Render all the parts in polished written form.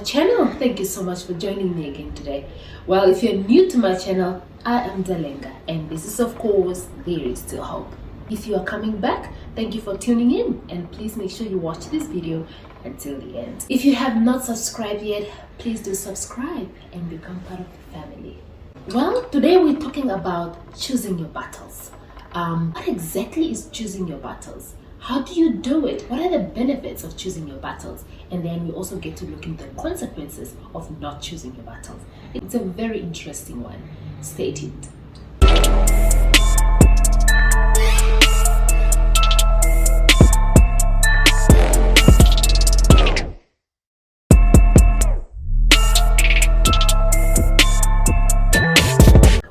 channel. Thank you so much for joining me again today. Well, if you're new to my channel, I am Ndalenga, and this is of course There Is Still Hope. If you are coming back, thank you for tuning in, and please make sure you watch this video until the end. If you have not subscribed yet, please do subscribe and become part of the family. Well, today we're talking about choosing your battles. What exactly is choosing your battles? How do you do it? What are the benefits of choosing your battles? And then we also get to look into the consequences of not choosing your battles. It's a very interesting one. Stay tuned.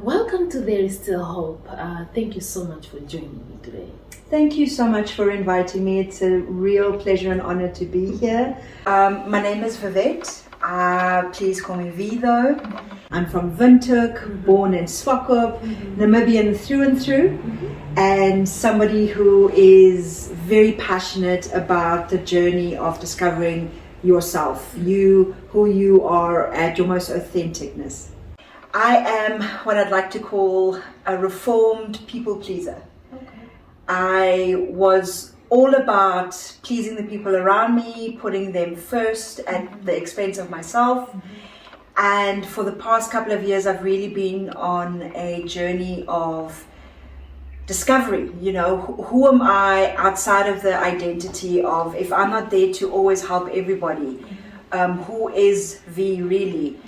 Welcome to There Is Still Hope. Thank you so much for joining me today. Thank you so much for inviting me. It's a real pleasure and honor to be here. My name is Vivette. Please call me V though. I'm from Windhoek, born in Swakop, Namibian through and through, and somebody who is very passionate about the journey of discovering yourself, who you are at your most authenticness. I am what I'd like to call a reformed people pleaser. I was all about pleasing the people around me, putting them first at the expense of myself. And for the past couple of years, I've really been on a journey of discovery. You know, who am I outside of the identity of, if I'm not there to always help everybody, who is V really?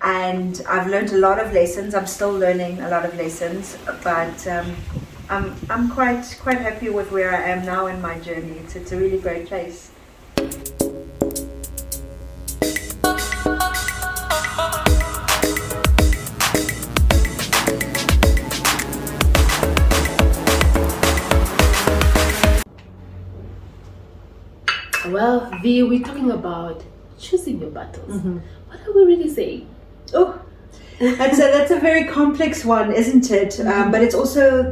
And I've learned a lot of lessons. I'm still learning a lot of lessons, but I'm quite happy with where I am now in my journey. It's a really great place. Well, V, we're talking about choosing your battles. What are we really saying? Oh, that's a very complex one, isn't it? But it's also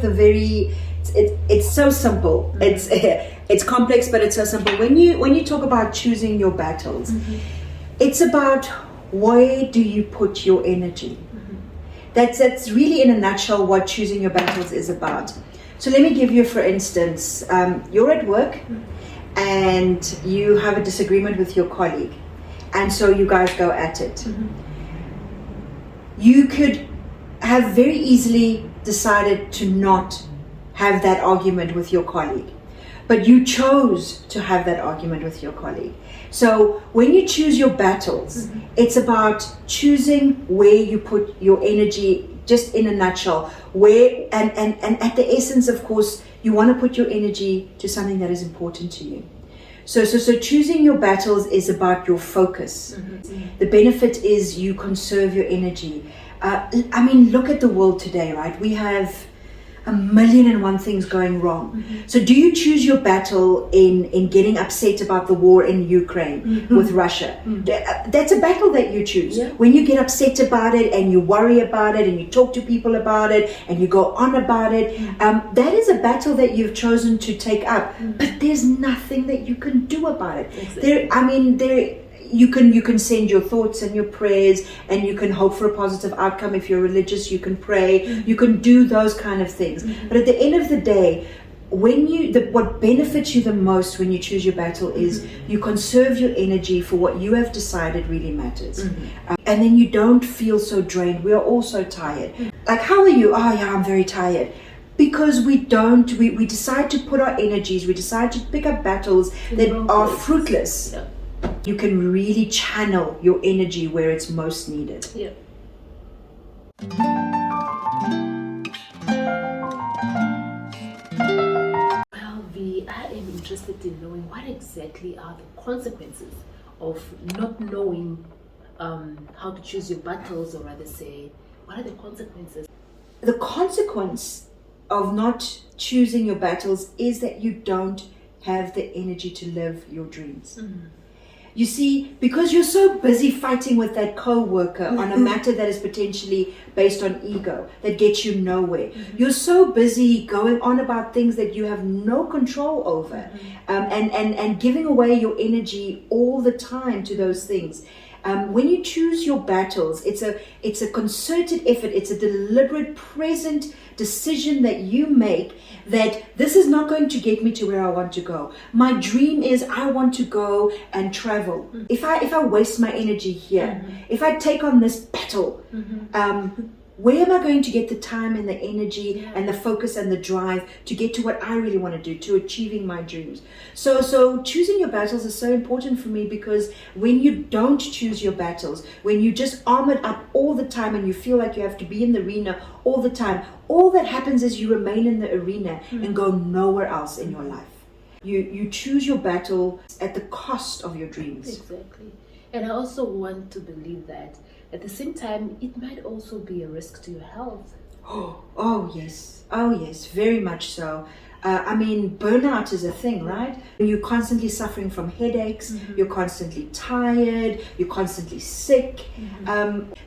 it's so simple. It's complex, but it's so simple. When you talk about choosing your battles, it's about where do you put your energy. That's really in a nutshell what choosing your battles is about. So let me give you, for instance, you're at work and you have a disagreement with your colleague, and so you guys go at it. You could have very easily decided to not have that argument with your colleague, but you chose to have that argument with your colleague. So when you choose your battles, it's about choosing where you put your energy, just in a nutshell, where and at the essence, of course, you want to put your energy to something that is important to you. So choosing your battles is about your focus. The benefit is you conserve your energy. I mean, look at the world today, right? We have 1,000,001 things going wrong. So do you choose your battle in getting upset about the war in Ukraine with Russia? That's a battle that you choose. When you get upset about it and you worry about it and you talk to people about it and you go on about it, that is a battle that you've chosen to take up. But there's nothing that you can do about it. Exactly. You can send your thoughts and your prayers, and you can hope for a positive outcome. If you're religious, you can pray, you can do those kind of things. But at the end of the day, what benefits you the most when you choose your battle is you conserve your energy for what you have decided really matters. And then you don't feel so drained. We are all so tired. Like, how are you? Oh yeah, I'm very tired. Because we decide to put our energies, we decide to pick up battles that are fruitless. You can really channel your energy where it's most needed. Well, V, I am interested in knowing what exactly are the consequences of not knowing how to choose your battles, or rather say, what are the consequences? The consequence of not choosing your battles is that you don't have the energy to live your dreams. You see, because you're so busy fighting with that co-worker on a matter that is potentially based on ego, that gets you nowhere. You're so busy going on about things that you have no control over, and giving away your energy all the time to those things. When you choose your battles, it's a concerted effort. It's a deliberate, present decision that you make that this is not going to get me to where I want to go. My dream is I want to go and travel. If I waste my energy here, if I take on this battle, where am I going to get the time and the energy and the focus and the drive to get to what I really want to do, to achieving my dreams? So choosing your battles is so important for me, because when you don't choose your battles, when you just armored up all the time and you feel like you have to be in the arena all the time, all that happens is you remain in the arena and go nowhere else in your life. You choose your battle at the cost of your dreams. Exactly. And I also want to believe that at the same time, it might also be a risk to your health. Oh yes, very much so. I mean, burnout is a thing, right? You're constantly suffering from headaches, you're constantly tired, you're constantly sick.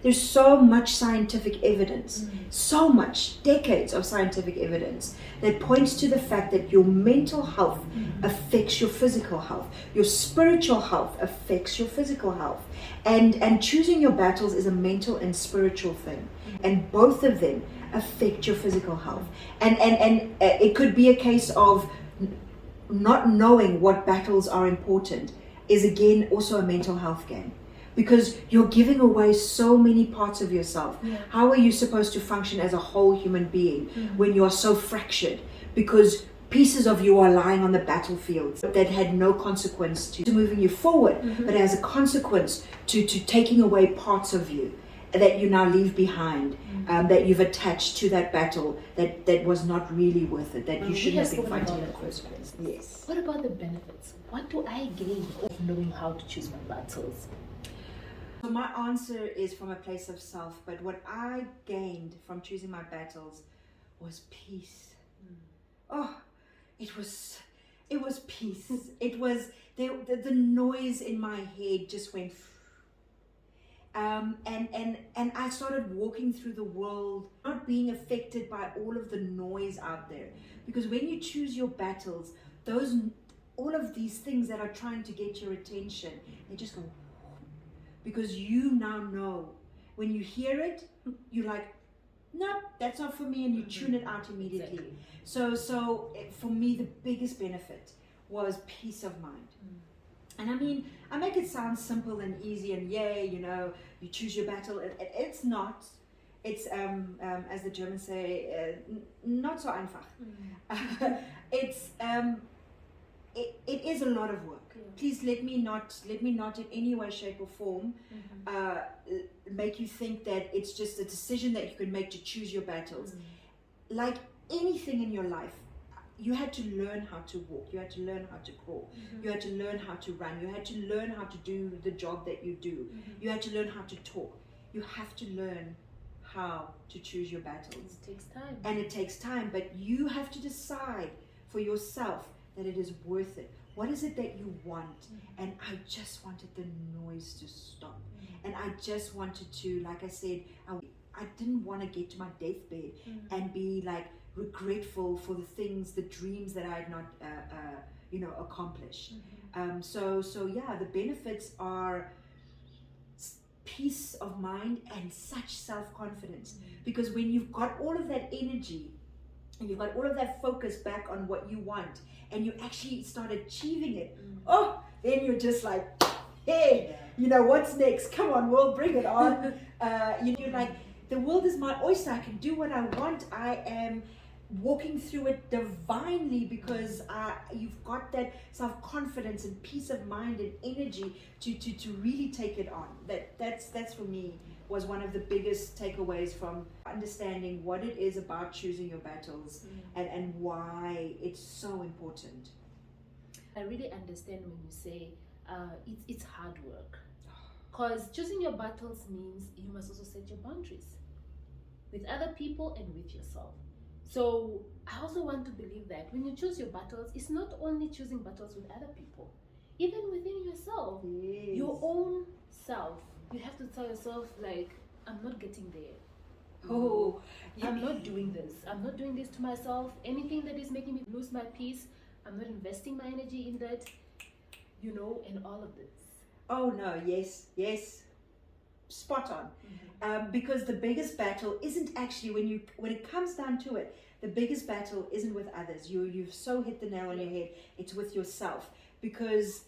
There's so much scientific evidence, so much, decades of scientific evidence that points to the fact that your mental health affects your physical health. Your spiritual health affects your physical health. And choosing your battles is a mental and spiritual thing. And both of them affect your physical health. And it could be a case of not knowing what battles are important is again also a mental health game, because you're giving away so many parts of yourself. How are you supposed to function as a whole human being when you are so fractured? Because pieces of you are lying on the battlefield that had no consequence to moving you forward, but as a consequence to taking away parts of you that you now leave behind, that you've attached to that battle that was not really worth it, that you shouldn't have been fighting in the first place. Yes. What about the benefits? What do I gain of knowing how to choose my battles? So my answer is from a place of self, but what I gained from choosing my battles was peace. Oh, it was peace. It was the noise in my head just went. And I started walking through the world, not being affected by all of the noise out there. Because when you choose your battles, all of these things that are trying to get your attention, they just go. Because you now know, when you hear it, you're like, no, that's not for me, and you tune it out immediately. Exactly. So for me, the biggest benefit was peace of mind. And I mean, I make it sound simple and easy and yay, you choose your battle. It's not. It's, as the Germans say, not so einfach. It is a lot of work. Please let me not in any way, shape or form make you think that it's just a decision that you can make to choose your battles. Like anything in your life, you had to learn how to walk, you had to learn how to crawl, you had to learn how to run, you had to learn how to do the job that you do, you had to learn how to talk. You have to learn how to choose your battles. It takes time. And it takes time, but you have to decide for yourself that it is worth it. What is it that you want? And I just wanted the noise to stop. And I just wanted to, like I said, I didn't want to get to my deathbed and be like regretful for the things, the dreams that I had not, accomplished. So yeah, the benefits are peace of mind and such self-confidence. Because when you've got all of that energy and you've got all of that focus back on what you want, and you actually start achieving it, then you're just like, hey, what's next? Come on, world, bring it on. You're like, the world is my oyster. I can do what I want. I am walking through it divinely because you've got that self-confidence and peace of mind and energy to really take it on. That's for me was one of the biggest takeaways from understanding what it is about choosing your battles and why it's so important. I really understand when you say it's hard work, because choosing your battles means you must also set your boundaries with other people and with yourself. So I also want to believe that when you choose your battles, it's not only choosing battles with other people, even within yourself. Yes. Your own self. You have to tell yourself, like, I'm not getting there. I'm not doing this. I'm not doing this to myself. Anything that is making me lose my peace, I'm not investing my energy in that, and all of this. Oh no, yes. spot on. Because the biggest battle isn't actually, when it comes down to it, the biggest battle isn't with others. You've so hit the nail on your head. It's with yourself. Because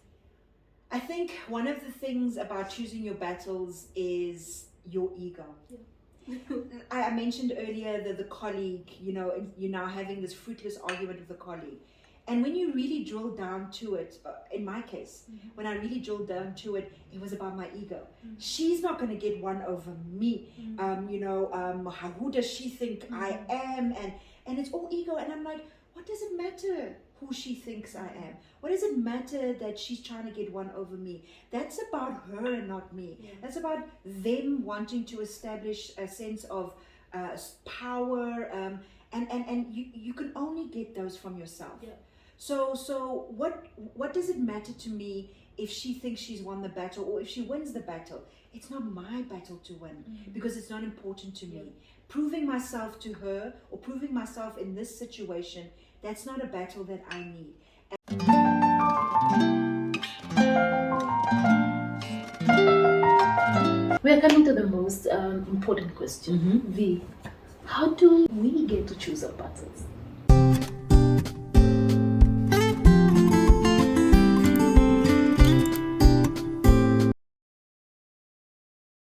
I think one of the things about choosing your battles is your ego. I mentioned earlier that the colleague, you're now having this fruitless argument with the colleague. And when you really drill down to it, in my case, when I really drilled down to it, it was about my ego. She's not going to get one over me. Who does she think I am? And it's all ego. And I'm like, what does it matter who she thinks I am? What does it matter that she's trying to get one over me? That's about her and not me. That's about them wanting to establish a sense of power. And you can only get those from yourself. So what does it matter to me if she thinks she's won the battle or if she wins the battle? It's not my battle to win because it's not important to me. Proving myself to her or proving myself in this situation, that's not a battle that I need. We are coming to the most important question. V, how do we get to choose our battles?